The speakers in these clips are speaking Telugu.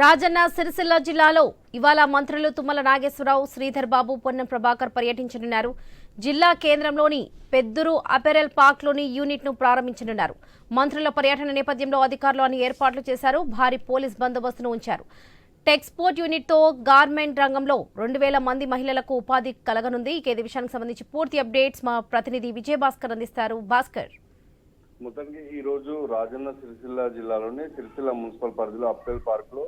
రాజన్న సిరిసిల్ల జిల్లాలో ఇవాళ మంత్రులు తుమ్మల నాగేశ్వరరావు, శ్రీధర్ బాబు, పొన్నం ప్రభాకర్ పర్యటించనున్నారు. జిల్లా కేంద్రంలోని పెద్దూరు అపెరల్ పార్క్లోని యూనిట్ను ప్రారంభించనున్నారు. మంత్రుల పర్యటన నేపథ్యంలో అధికారులు అన్ని ఏర్పాట్లు చేశారు. భారీ పోలీస్ బందోబస్తును ఉంచారు. టెక్స్పోర్ట్ యూనిట్తో గార్మెంట్ రంగంలో 2000 మంది మహిళలకు ఉపాధి కలగనుంది. ఇదే విషయానికి సంబంధించి పూర్తి అప్డేట్స్ మా ప్రతినిధి విజయభాస్కర్ అందిస్తారు. భాస్కర్, మొత్తానికి ఈ రోజు రాజన్న సిరిసిల్ల జిల్లాలోని సిరిసిల్ల మున్సిపల్ పరిధిలో అప్పెల్ పార్క్ లో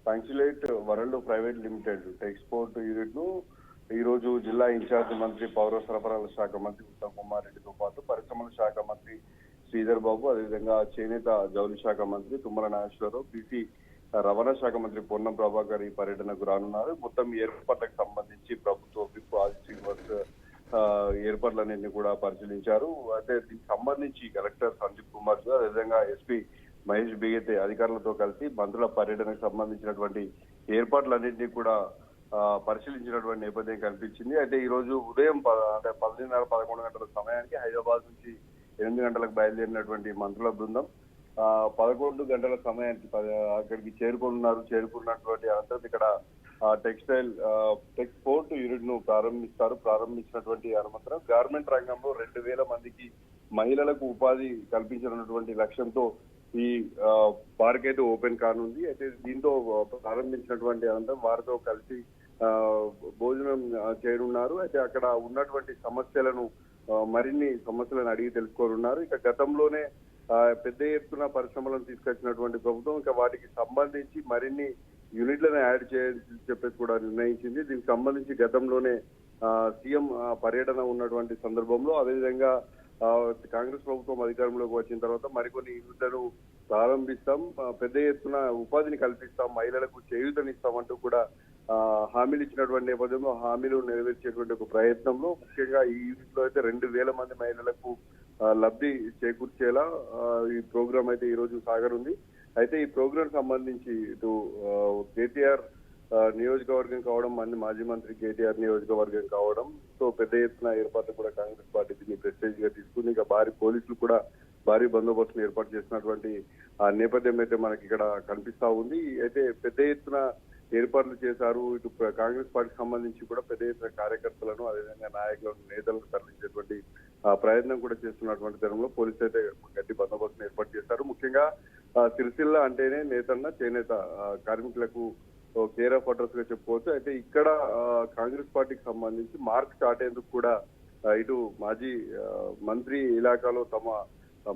పంక్చులేట్ వరల్డ్ ప్రైవేట్ లిమిటెడ్ టెక్స్పోర్ట్ యూనిట్ ను ఈ రోజు జిల్లా ఇన్ఛార్జ్ మంత్రి పౌర సరఫరాల శాఖ మంత్రి ఉత్తమ్ కుమార్ రెడ్డితో పాటు పరిశ్రమల శాఖ మంత్రి శ్రీధర్ బాబు, అదేవిధంగా చేనేత జౌళి శాఖ మంత్రి తుమ్మల నాగేశ్వరరావు, బీసీ రవాణా శాఖ మంత్రి పొన్నం ప్రభాకర్ ఈ పర్యటనకు రానున్నారు. మొత్తం ఏర్పాట్లకు సంబంధించి ప్రభుత్వ విప్ ఆది శ్రీనివాస్ ఏర్పాట్లన్నింటినీ కూడా పరిశీలించారు. అయితే దీనికి సంబంధించి కలెక్టర్ సందీప్ కుమార్, అదేవిధంగా ఎస్పీ మహేష్ బిగతే అధికారులతో కలిసి మంత్రుల పర్యటనకు సంబంధించినటువంటి ఏర్పాట్లన్నింటినీ కూడా పరిశీలించినటువంటి నేపథ్యం కనిపించింది. అయితే ఈ రోజు ఉదయం 10:30-11 గంటల సమయానికి హైదరాబాద్ నుంచి 8 గంటలకు బయలుదేరినటువంటి మంత్రుల బృందం 11 గంటల సమయానికి అక్కడికి చేరుకున్నటువంటి అనంతరం ఇక్కడ టెక్స్పోర్ట్ యూనిట్ ను ప్రారంభించినటువంటి అనంతరం గార్మెంట్ రంగంలో 2000 మందికి మహిళలకు ఉపాధి కల్పించనున్నటువంటి లక్ష్యంతో ఈ పార్క్ అయితే ఓపెన్ కానుంది. అయితే దీంతో ప్రారంభించినటువంటి అనంతరం వారితో కలిసి భోజనం చేయనున్నారు. అయితే అక్కడ ఉన్నటువంటి మరిన్ని సమస్యలను అడిగి తెలుసుకోనున్నారు. ఇక గతంలోనే పెద్ద ఎత్తున పరిశ్రమలను తీసుకొచ్చినటువంటి ప్రభుత్వం ఇంకా వాటికి సంబంధించి మరిన్ని యూనిట్లను యాడ్ చేయాలని చెప్పేసి కూడా నిర్ణయించింది. దీనికి సంబంధించి గతంలోనే సీఎం పర్యటన ఉన్నటువంటి సందర్భంలో, అదేవిధంగా కాంగ్రెస్ ప్రభుత్వం అధికారంలోకి వచ్చిన తర్వాత మరికొన్ని యూనిట్లను ప్రారంభిస్తాం, పెద్ద ఎత్తున ఉపాధిని కల్పిస్తాం, మహిళలకు చేయూతనిస్తామంటూ కూడా హామీలు ఇచ్చినటువంటి నేపథ్యంలో హామీలు నెరవేర్చేటువంటి ఒక ప్రయత్నంలో ముఖ్యంగా ఈ యూనిట్ లో అయితే 2000 మంది మహిళలకు లబ్ధి చేకూర్చేలా ఈ ప్రోగ్రాం అయితే ఈ రోజు సాగనుంది. అయితే ఈ ప్రోగ్రాం సంబంధించి ఇటు కేటీఆర్ నియోజకవర్గం కావడం, మాజీ మంత్రి కేటీఆర్ నియోజకవర్గం కావడం, సో పెద్ద ఎత్తున ఏర్పాట్లు కూడా కాంగ్రెస్ పార్టీ దీన్ని ప్రెస్టేజ్ గా తీసుకుని ఇక పోలీసులు కూడా భారీ బందోబస్తును ఏర్పాటు చేసినటువంటి నేపథ్యం అయితే మనకి ఇక్కడ కనిపిస్తా ఉంది. అయితే పెద్ద ఎత్తున ఏర్పాట్లు చేశారు. ఇటు కాంగ్రెస్ పార్టీకి సంబంధించి కూడా పెద్ద ఎత్తున కార్యకర్తలను, అదేవిధంగా నాయకులను, నేతలను తరలించేటువంటి ప్రయత్నం కూడా చేస్తున్నటువంటి తరంలో పోలీసులు అయితే గట్టి బందోబస్తును ఏర్పాటు చేశారు. ముఖ్యంగా సిరిసిల్ల అంటేనే నేతన్న, చేనేత కార్మికులకు కేర్ ఆఫ్ అడ్రస్ గా చెప్పుకోవచ్చు. అయితే ఇక్కడ కాంగ్రెస్ పార్టీకి సంబంధించి మార్క్ చాటేందుకు కూడా ఇటు మాజీ మంత్రి ఇలాకాలో తమ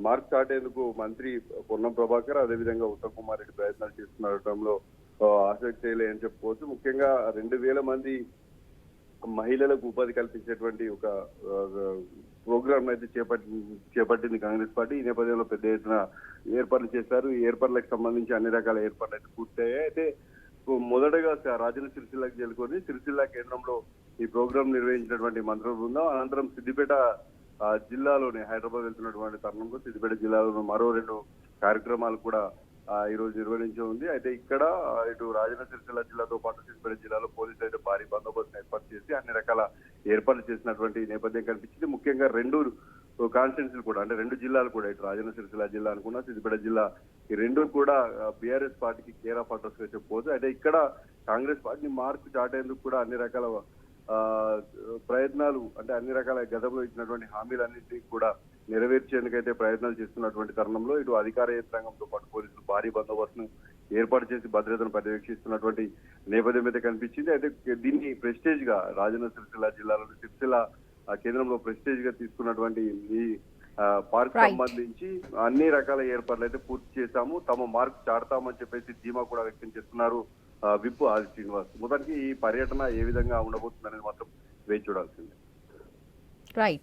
మార్క్ చాటేందుకు మంత్రి పొన్నం ప్రభాకర్, అదేవిధంగా ఉత్తమ్ కుమార్ రెడ్డి ప్రయత్నాలు చేస్తుండటంలో ఆసక్తి అని చెప్పుకోవచ్చు. ముఖ్యంగా 2000 మంది మహిళలకు ఉపాధి కల్పించేటువంటి ఒక ప్రోగ్రామ్ అయితే చేపట్టింది కాంగ్రెస్ పార్టీ. ఈ నేపథ్యంలో పెద్ద ఎత్తున ఏర్పాట్లు చేశారు. ఈ ఏర్పాట్లకు సంబంధించి అన్ని రకాల ఏర్పాట్లు అయితే పూర్తయ్యాయి. అయితే మొదటగా రాజన్న సిరిసిల్లకు చేరుకొని సిరిసిల్ల కేంద్రంలో ఈ ప్రోగ్రాం నిర్వహించినటువంటి మంత్రుల బృందం అనంతరం సిద్దిపేట జిల్లాలోని హైదరాబాద్ వెళ్తున్నటువంటి తరుణంలో సిద్దిపేట జిల్లాలో మరో 2 కార్యక్రమాలు కూడా ఈ రోజు నిర్వహించి ఉంది. అయితే ఇక్కడ ఇటు రాజన్న సిరిసిల్ల జిల్లాతో పాటు సిద్దిపేట జిల్లాలో పోలీసులు అయితే భారీ బందోబస్తును ఏర్పాటు చేసి అన్ని రకాల ఏర్పాట్లు చేసినటువంటి నేపథ్యం కనిపించింది. ముఖ్యంగా 2 కాన్స్టిట్యున్సీలు కూడా, అంటే 2 జిల్లాలు కూడా, ఇటు రాజన్న సిరిసిల్ల జిల్లా అనుకున్నా సిద్దిపేట జిల్లా, ఈ 2 కూడా బీఆర్ఎస్ పార్టీకి కేర్ ఆఫ్ అడ్రస్ గా చెప్పుకోవచ్చు. అయితే ఇక్కడ కాంగ్రెస్ పార్టీని మార్పు చాటేందుకు కూడా అన్ని రకాల ప్రయత్నాలు, అంటే అన్ని రకాల గతంలో ఇచ్చినటువంటి హామీలన్నింటినీ కూడా నెరవేర్చేందుకైతే ప్రయత్నాలు చేస్తున్నటువంటి తరుణంలో ఇటు అధికార యంత్రాంగంతో పాటు పోలీసులు భారీ బందోబస్తును ఏర్పాటు చేసి భద్రతను పర్యవేక్షిస్తున్నటువంటి నేపథ్యం అయితే కనిపించింది. అయితే దీన్ని ప్రెస్టేజ్ గా రాజన్న సిరిసిల్ల జిల్లాలోని సిరిసిల్ల కేంద్రంలో ప్రెస్టేజ్ గా తీసుకున్నటువంటి ఈ పార్క్ సంబంధించి అన్ని రకాల ఏర్పాట్లు అయితే పూర్తి చేశాము, తమ మార్క్ చాడతామని చెప్పేసి ధీమా కూడా వ్యక్తం చేస్తున్నారు విప్ ఆది శ్రీనివాస్. మొదటికి ఈ పర్యటన ఏ విధంగా ఉండబోతుంది అనేది మాత్రం వేచి చూడాల్సిందే. రైట్.